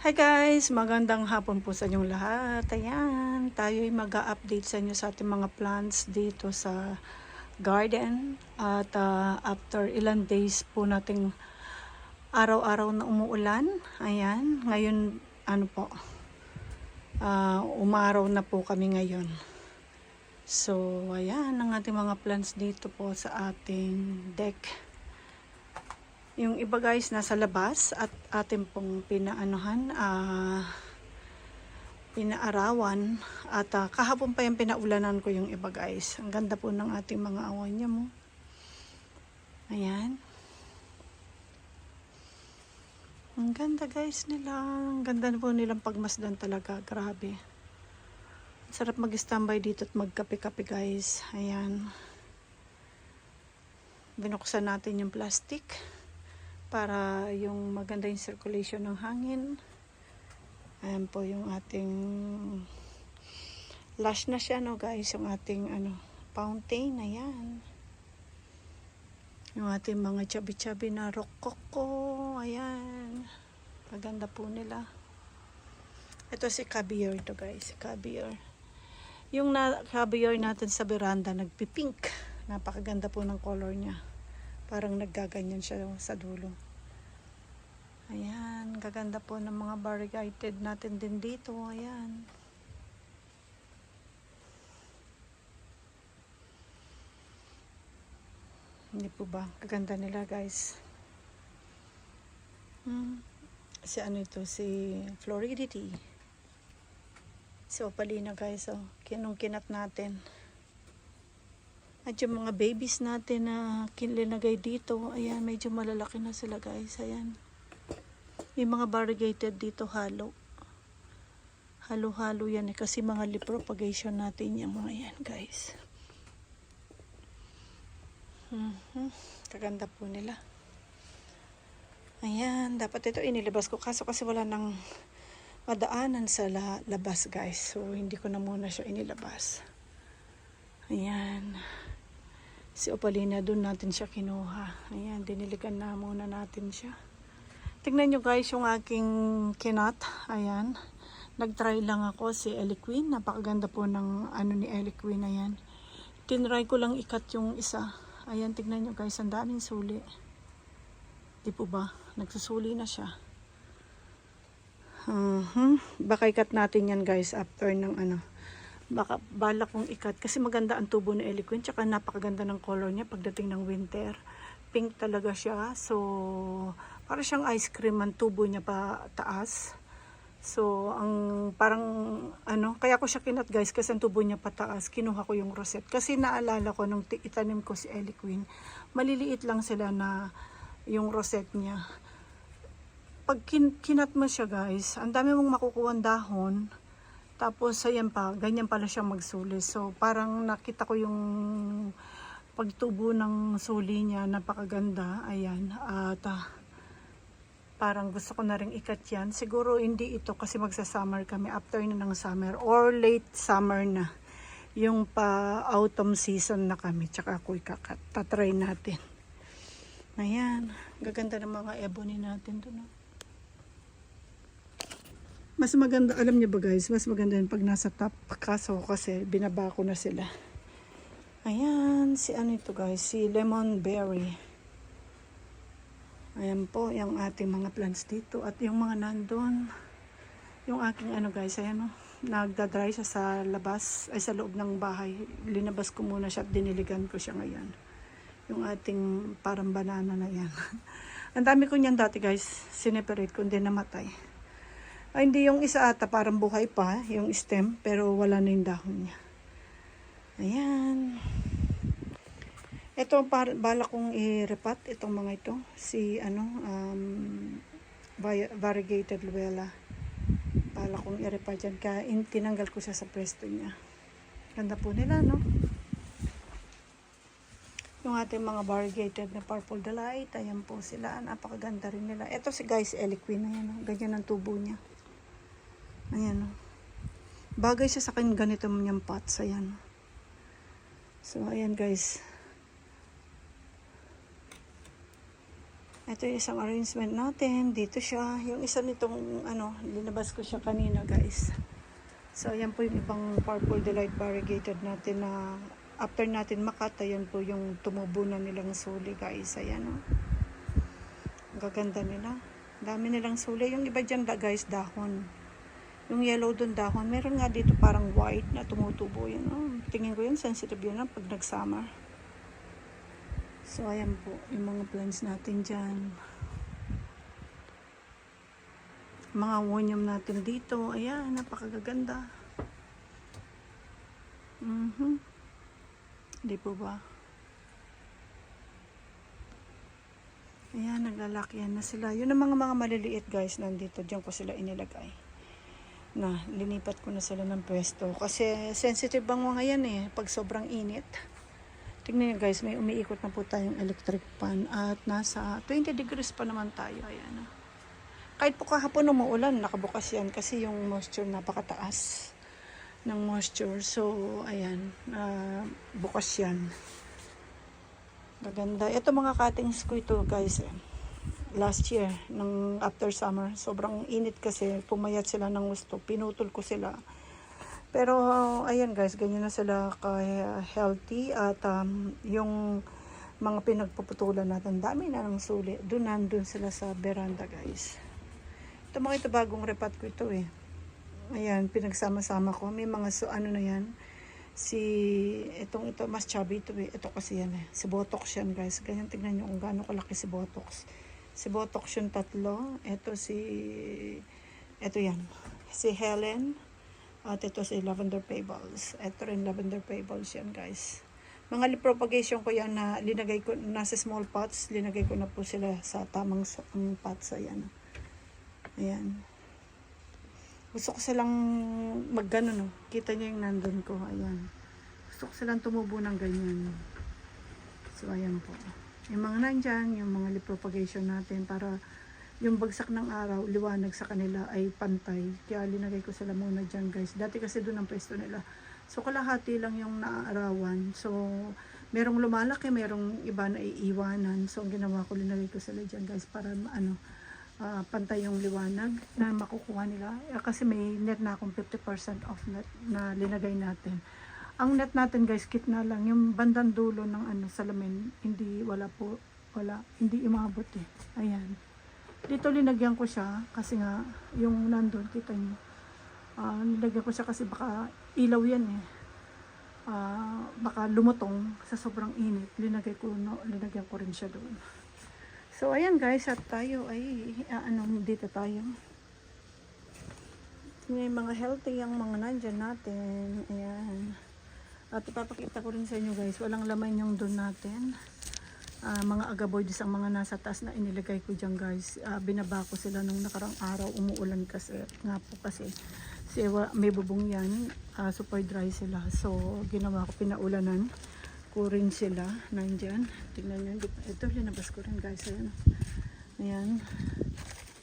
Hi guys! Magandang hapon po sa inyong lahat. Ayan, tayo'y mag-a-update sa inyo sa ating mga plants dito sa garden. At after ilang days po nating araw-araw na umuulan. Ayan, ngayon umaraw na po kami ngayon. So, ayan ang ating mga plants dito po sa ating deck. Yung iba guys nasa labas at atin pong pinaarawan at kahapon pa yung pinaulanan ko yung iba guys. Ang ganda po ng ating mga awan niya mo. Ayan. Ang ganda guys nila. Ang ganda po nilang pagmasdan talaga. Grabe. Sarap mag-standby dito at magkape-kape guys. Ayan. Binuksan natin yung plastic para yung maganda yung circulation ng hangin. Ayan po yung ating lush na siya no guys, yung ating fountain. Ayan, yung ating mga chubby na rococo. Ayan, maganda po nila. Ito si caviar to guys, caviar. Yung caviar natin sa veranda nagpipink, napakaganda po ng color niya. Parang naggaganyan siya sa dulo. Ayan, gaganda po ng mga variegated natin din dito. Ayan. Hindi po ba? Gaganda nila guys. Si ito? Si Floridity. Si Opalina guys. Oh. Kinat natin. At yung mga babies natin na kinlinagay dito, ayan, medyo malalaki na sila guys. Ayan. May mga variegated dito halo. Halo-halo yan kasi mga leaf propagation natin yung mga yan guys. Kaganda po nila. Ayan, dapat ito inilabas ko kaso kasi wala nang madaanan sa labas guys. So, hindi ko na muna siya inilabas. Ayan. Si Opalina, doon natin siya kinuha. Ayan, diniligan na muna natin siya. Tignan nyo guys yung aking kinat. Ayan. Nag-try lang ako si Eliquin. Napakaganda po ng ni Eliquin. Ayan. Tinry ko lang ikat yung isa. Ayan, tignan nyo guys. Ang daming suli. Di po ba? Nagsusuli na siya. Baka ikat natin yan guys after ng baka balak kong ikat kasi maganda ang tubo ni Eliquin, tsaka napakaganda ng color niya pagdating ng winter. Pink talaga siya, so para siyang ice cream ang tubo niya pa taas. So ang parang kaya ko siya kinat guys kasi ang tubo niya pataas. Kinuha ko yung rosette kasi naalala ko nung itanim ko si Eliquin, maliliit lang sila na yung rosette niya. Pag kinat mo siya guys, ang dami mong makukuha dahon. Tapos, ayan pa, ganyan pala siyang magsuli. So, parang nakita ko yung pagtubo ng suli niya, napakaganda. Ayan, at parang gusto ko na rin ikat yan. Siguro hindi ito kasi magsa-summer kami, after na ng summer, or late summer na. Yung pa-autumn season na kami, tsaka ako ikakat. Tatry natin. Ayan, gaganda ng mga ebony natin doon. Mas maganda, alam niyo ba guys, mas maganda yun pag nasa top. Kaso kasi binaba ko na sila. Ayan, si ito guys, si lemon berry. Ayan po, yung ating mga plants dito. At yung mga nandun, yung aking guys, ayan nagdadry siya sa labas, ay sa loob ng bahay. Linabas ko muna siya at diniligan ko siya ngayon. Yung ating parang banana na yan. Ang dami ko niyan dati guys, sineperate ko, hindi namatay. Ay, hindi yung isa ata, parang buhay pa, yung stem, pero wala na yung dahon niya. Ayan. Ito, bala kong i-repat, itong mga ito. Si, variegated luella. Bala kong i-repat dyan, kaya tinanggal ko siya sa pwesto niya. Ganda po nila, no? Yung ating mga variegated na purple delight, ayan po sila. Napakaganda rin nila. Ito si guys, Eliquin, ayan, no? Ganyan ang tubo niya. Ayan o. Bagay siya sa akin ganito niyang pots. Ayan. So, ayan guys. Ito yung isang arrangement natin. Dito siya. Yung isa nitong, linabas ko siya kanina, guys. So, ayan po yung ibang Purple Delight variegated natin na after natin makata, yan po yung tumubo na nilang suli, guys. Ayan, oh. Ang gaganda nila. Dami nilang suli. Yung iba dyan, guys, dahon. Yung yellow dun dahon. Meron nga dito parang white na tumutubo yun. Oh, tingin ko yun, sensitive yun pag nag-summer. So, ayan po, yung mga plants natin dyan. Mga wonium natin dito. Ayan, napakaganda. Di po ba? Ayan, naglalakyan na sila. Yun ang mga maliliit, guys, nandito. Diyan ko sila inilagay. Na, linipat ko na sila ng pwesto. Kasi, sensitive bang mga yan eh, pag sobrang init. Tingnan nyo guys, may umiikot na po tayong electric fan at nasa 20 degrees pa naman tayo. Ayan. Kahit po kahapon umuulan, nakabukas yan kasi yung moisture napakataas ng moisture. So, ayan, bukas yan. Maganda. Ito mga cuttings ko ito guys. Last year, ng after summer, sobrang init kasi, pumayat sila ng gusto. Pinutol ko sila. Pero, ayan guys, ganyan na sila ka-healthy at yung mga pinagpuputulan natin, dami na ng suli. Nandun sila sa veranda guys. Ito mga ito, bagong repat ko ito eh. Ayan, pinagsama-sama ko. May mga na yan. Ito, mas chubby ito eh. Ito kasi yan eh. Si Botox yan guys. Ganyan, tignan nyo kung gaano kalaki si Botox. Si Botox yung tatlo. Ito yan. Si Helen. At ito si Lavender Pebbles. Ito rin Lavender Pebbles yan guys. Mga lip propagation ko yan na linagay ko, nasa small pots. Linagay ko na po sila sa tamang pots. Ayan. Ayan. Gusto ko silang maggano no. Kita nyo yung nandun ko. Ayan. Gusto ko silang tumubo ng ganyan. So ayan po. Yung mga nandyan, yung mga lip propagation natin para yung bagsak ng araw, liwanag sa kanila ay pantay. Kaya linagay ko sila muna dyan guys. Dati kasi doon ang pwesto nila. So kalahati lang yung naaarawan. So merong lumalaki, merong iba na iiwanan. So ang ginawa ko, linagay ko sila dyan guys para pantay yung liwanag na makukuha nila. Kasi may net na akong 50% off net na linagay natin. Ang net natin guys, kit na lang. Yung bandang dulo ng salamin, hindi hindi umabot eh. Ayan. Dito linagyan ko siya kasi nga yung nandun, kita nyo. Nilagyan ko siya kasi baka ilaw yan eh. Baka lumutong sa sobrang init. Linagyan ko rin siya doon. So ayan guys, at tayo ay dito tayo. May mga healthy yung mga nandyan natin. Ayan. At ipapakita ko rin sa inyo guys, walang laman yung doon natin. Mga agaboides ang mga nasa taas na inilagay ko dyan guys. Binaba ko sila nung nakarang araw, umuulan kasi may bubong yan, super dry sila. So ginawa ko, pinaulanan ko rin sila nandyan. Tignan nyo, ito linabas ko rin guys. Ayan,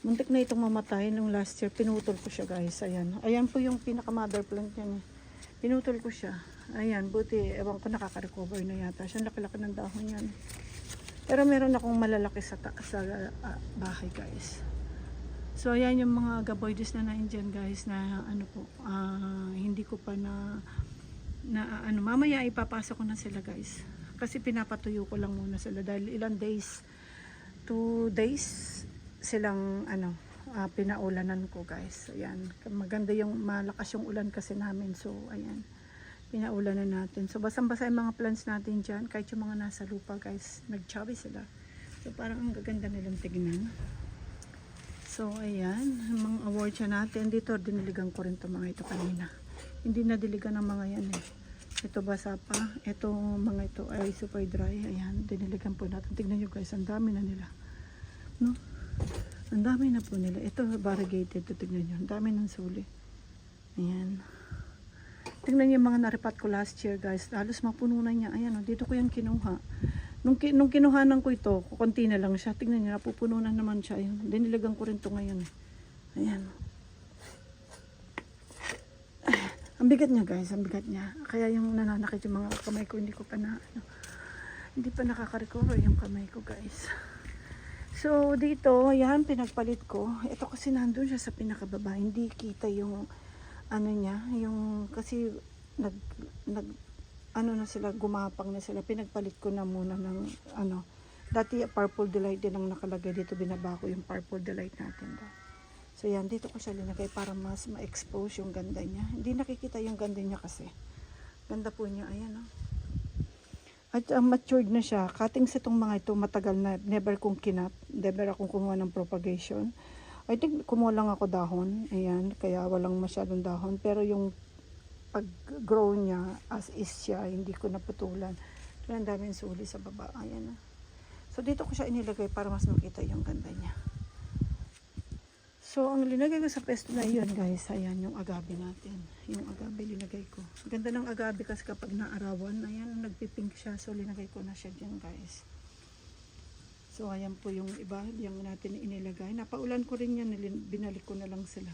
muntik na itong mamatay nung last year, pinutol ko siya guys. Ayan po yung pinaka mother plant yan eh. Pinutol ko siya. Ayan, buti ewan ko nakaka-recover na yata siya. Laki-laki ng dahon yan. Pero meron akong malalaki sa bahay guys. So ayan yung mga gaboides na nandyan guys na hindi ko pa mamaya ipapasok ko na sila guys. Kasi pinapatuyo ko lang muna sila dahil ilang days, 2 days silang pinaulanan ko guys. Ayan, maganda yung malakas yung ulan kasi namin. So ayan, pinaulanan natin. So basang-basa yung mga plants natin dyan. Kahit yung mga nasa lupa guys, nag-chubby sila. So parang ang gaganda nilang tignan. So ayan, mga award siya natin. Dito diniligan ko rin ito mga ito kanina. Hindi na diligan ng mga yan eh. Ito basa pa. Ito mga ito ay super dry. Ayan, diniligan po natin. Tignan nyo guys, ang dami na nila. No? Ang dami na po nila. Ito variegated. Tignan nyo, ang dami ng suli. Ayan. Tingnan niyo yung mga naripat ko last year guys. Halos mapuno na niya. Ayan, dito ko yan kinuha. Nung kinuhanan ko ito, konti na lang siya. Tingnan niyo, napupuno na naman siya. Ayan. Dinilagan ko rin ito ngayon. Ayan. Ang bigat niya guys, ang bigat niya. Kaya yung nananakit yung mga kamay ko, hindi pa nakaka-recover yung kamay ko guys. So, dito, yan, pinagpalit ko. Ito kasi nandun siya sa pinakababa. Hindi kita yung, ano niya, yung, kasi, nag, nag, ano na sila, gumapang na sila. Pinagpalit ko na muna ng, ano, dati purple delight din ang nakalagay dito. Binaba ko yung purple delight natin. So, yan, dito ko siya linagay para mas ma-expose yung ganda niya. Hindi nakikita yung ganda niya kasi. Ganda po niya, ayan, oh. At matured na siya. Cutting sa itong mga ito, matagal na. Never kong kinat. Never akong kumuha ng propagation. I think kumuha lang ako dahon. Ayan, kaya walang masyadong dahon. Pero yung pag-grow niya, as is siya, hindi ko naputulan. So, ang daming suli sa baba. Ayan na. So, dito ko siya inilagay para mas makita yung ganda niya. So, ang linagay ko sa pesto na yun, guys, ayan, yung agabe natin. Yung agabe linagay ko. Ganda ng agabe kasi kapag naarawan, ayan, nagpipink siya. So, linagay ko na siya dyan, guys. So, ayan po yung iba, yung natin inilagay. Napaulan ko rin yan, binalik ko na lang sila.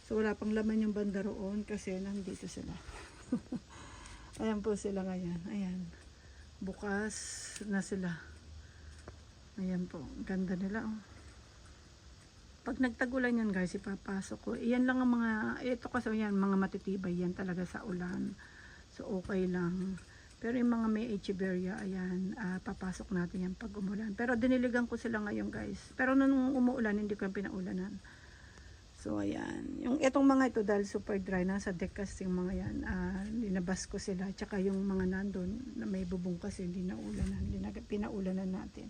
So, wala pang laman yung banda roon kasi nandito sila. Ayan po sila ngayon. Ayan. Bukas na sila. Ayan po. Ganda nila, oh. Pag nagtagulan yan, guys, ipapasok ko. Iyan lang ang mga, ito kasi yan, mga matitibay yan talaga sa ulan. So, okay lang. Pero yung mga may echeveria, ayan, papasok natin yan pag umulan. Pero diniligan ko sila ngayon, guys. Pero nung umuulan, hindi ko yung pinaulanan. So, ayan. Yung itong mga ito, dahil super dry na sa deck kasi yung mga yan, linabas ko sila. Tsaka yung mga nandun, na may bubong kasi hindi naulanan. Pinaulanan natin.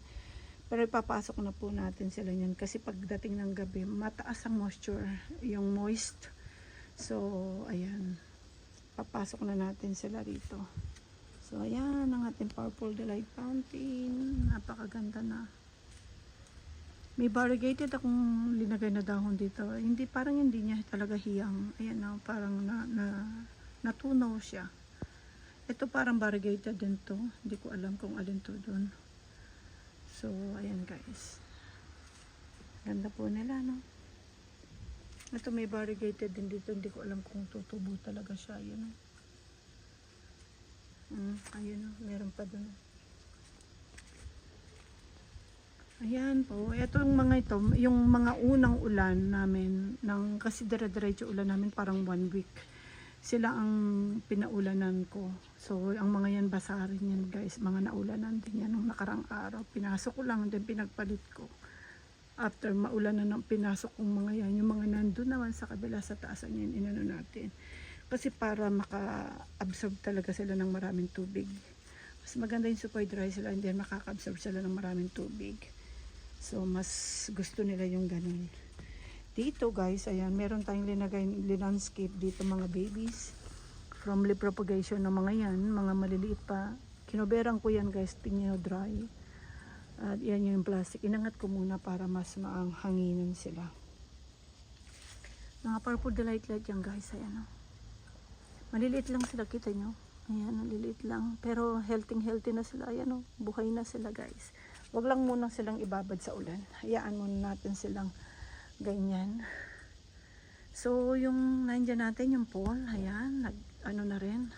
Pero ipapasok na po natin sila yan kasi pagdating ng gabi, mataas ang moisture, yung moist. So, ayan. Papasok na natin sila rito. So, ayan ang ating purple delight fountain. Napakaganda na. May variegated akong linagay na dahon dito. Hindi, parang hindi niya talaga hiyang. Ayan na, parang natunaw siya. Ito parang variegated din to. Hindi ko alam kung alin to doon. So, ayan, guys. Ganda po nila, no? Ito may variegated din dito. Hindi ko alam kung tutubo talaga siya. Ayan, no? Ayan, no? Meron pa doon. Ayan po. Ito yung mga ito. Yung mga unang ulan namin. Kasi dire-diretso ulan namin parang 1 week. Sila ang pinaulanan ko. So, ang mga yan, basa rin yan, guys. Mga naulanan din yan nung nakarang araw. Pinasok ko lang, din pinagpalit ko. After maulanan ng pinasok kong mga yan, yung mga nandun naman sa kabila sa taasan yan, inano natin. Kasi para maka-absorb talaga sila ng maraming tubig. Mas maganda yung super dry sila, hindi makaka-absorb sila ng maraming tubig. So, mas gusto nila yung ganun. Dito, guys, ayan, meron tayong landscape dito, mga babies. From leaf propagation ng mga yan, mga maliliit pa. Kinoberang ko yan, guys, tingnan dry. At yan yung plastic. Inangat ko muna para mas maanghanginan sila. Mga purple delight yan, guys, ayan, oh. Maliliit lang sila, kita nyo. Ayan, maliliit lang. Pero healthy na sila, ayan, oh. Buhay na sila, guys. Wag lang muna silang ibabad sa ulan. Hayaan muna natin silang ganyan. So, yung nandiyan natin, yung pole, ayan, ano na rin,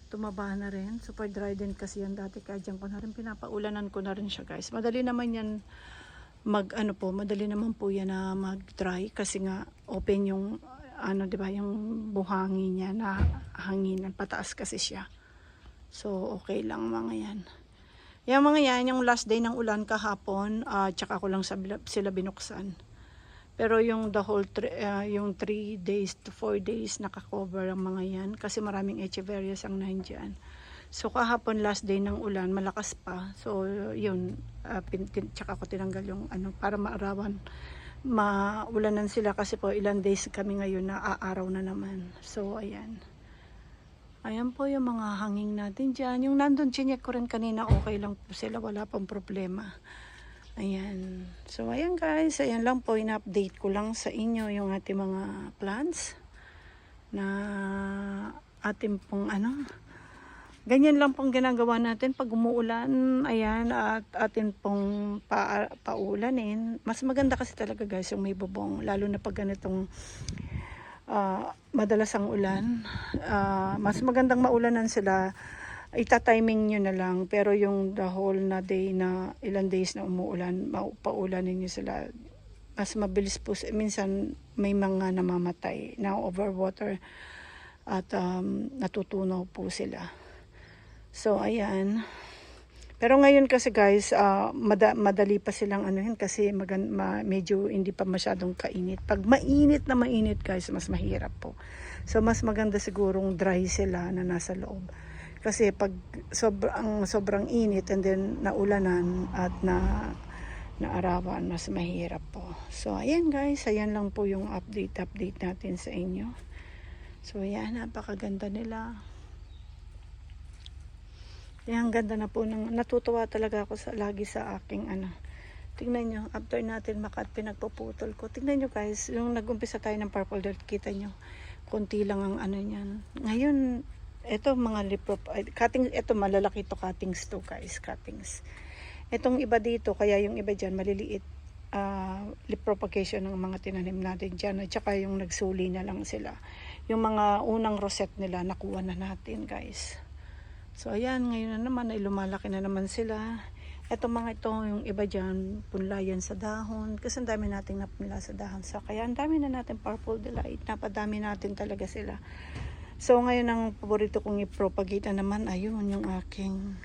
tumaba na rin. Super dry din kasi yan dati, kaya dyan ko na rin, pinapaulanan ko na rin siya, guys. Madali naman yan madali naman po yan na mag-dry kasi nga open yung, diba, yung buhangin niya na hanginan, pataas kasi siya. So, okay lang mga yan. Yung mga yan, yung last day ng ulan kahapon, tsaka ko lang sila binuksan. Pero yung the whole yung 3 days to 4 days nakakover ang mga yan kasi maraming echeverias ang nandyan. So kahapon last day ng ulan, malakas pa. So yun, tsaka ko tinanggal yung para maarawan. Maulanan sila kasi po ilang days kami ngayon na aaraw na naman. So ayan. Ayan po yung mga hanging natin dyan. Yung nandun, chinek ko rin kanina, okay lang po sila, wala pang problema. Ayan. So, ayan guys. Ayan lang po. In-update ko lang sa inyo yung ating mga plants na ating pong ganyan lang pong ginagawa natin pag umuulan. Ayan. At atin pong paulanin. Mas maganda kasi talaga guys yung may bubong. Lalo na pag ganitong madalas ang ulan. Mas magandang maulanan sila ita-timing nyo na lang. Pero yung the whole na day na ilang days na umuulan, paulanin nyo sila. Mas mabilis po, minsan may mga namamatay na overwater at natutunaw po sila. So ayan. Pero ngayon kasi guys, madali pa silang anuhin kasi medyo hindi pa masyadong kainit. Pag mainit na mainit guys, mas mahirap po. So mas maganda sigurong dry sila na nasa loob. Kasi pag sobrang init and then naulanan at naarawan, mas mahirap po. So ayan guys, ayan lang po yung update natin sa inyo. So ayan, napakaganda nila. Yan, ganda na po. Natutuwa talaga ako lagi sa aking Tingnan nyo, after natin pinagpuputol ko. Tingnan nyo guys, yung nag-umpisa tayo ng purple dirt, kita nyo. Konti lang ang niyan. Ngayon, ito mga cutting, ito malalaki to cuttings to guys, cuttings. Itong iba dito, kaya yung iba dyan, maliliit. Leaf propagation ng mga tinanim natin dyan. At saka yung nagsuli na lang sila. Yung mga unang rosette nila, nakuha na natin guys. So ayan, ngayon na naman ay lumalaki na naman sila. Ito mga ito, yung iba dyan, punlayan sa dahon. Kasi ang dami nating napunla sa dahon. So kaya ang dami na natin purple delight. Napadami natin talaga sila. So ngayon ang paborito kong i-propagate na naman, ayun, yung aking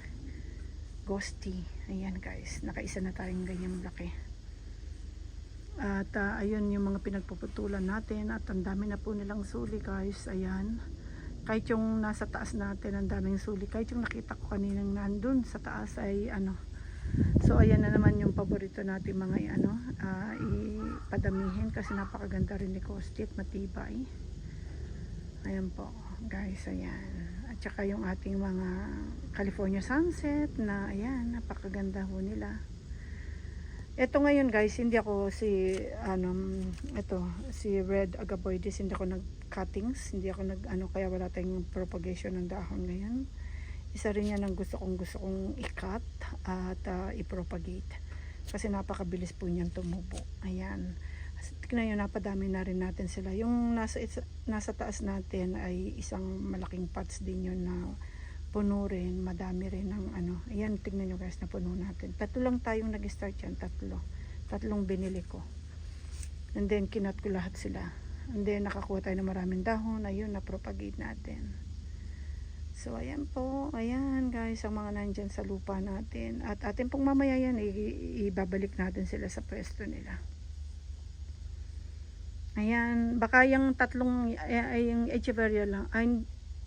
ghosty. Ayan guys, nakaisa na tayong ganyang laki. At ayun yung mga pinagpuputulan natin. At ang dami na po nilang suli guys. Ayan. Kahit yung nasa taas natin, ang daming suli. Kahit yung nakita ko kaninang nandun sa taas ay So ayan na naman yung paborito natin mga ipadamihin kasi napakaganda rin ni Costit, matibay. Ayan po guys, ayan. At saka yung ating mga California sunset na ayan, napakaganda ho nila. Ito ngayon guys, hindi ako si red agaboides, hindi ako nag-cuttings, hindi ako kaya wala tayong propagation ng dahon ngayon. Isa rin yan ang gusto kong i-cut at i-propagate. Kasi napakabilis po niyan tumubo. Ayan. Tignan nyo, napadami na rin natin sila. Yung nasa taas natin ay isang malaking pots din yun na puno rin, madami rin ng ayan, tignan nyo guys, na puno natin. 3 lang tayong nag-start yan, 3 binili ko, and then kinat ko lahat sila, and then nakakuha tayo ng maraming dahon, ayun, na-propagate natin. So ayan po, ayan guys, ang mga nandyan sa lupa natin, at atin pong mamaya yan, ibabalik natin sila sa pwesto nila. Ayan, baka yung yung echeveria lang,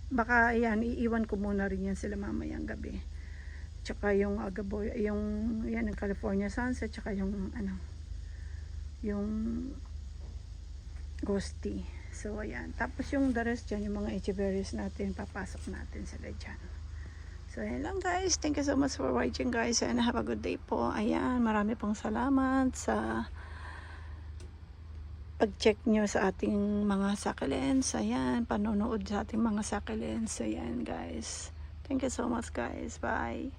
baka ayan, iiwan ko muna rin yan sila mamayang gabi. Tsaka yung agaboy, yung California sunset, tsaka yung yung ghosty. So ayan, tapos yung the rest dyan, yung mga echeverias natin, papasok natin sila dyan. So ayan lang guys, thank you so much for watching guys, and have a good day po. Ayan, marami pong salamat sa pag-check nyo sa ating mga succulents. Ayan, panonood sa ating mga succulents. Ayan guys, thank you so much guys, bye.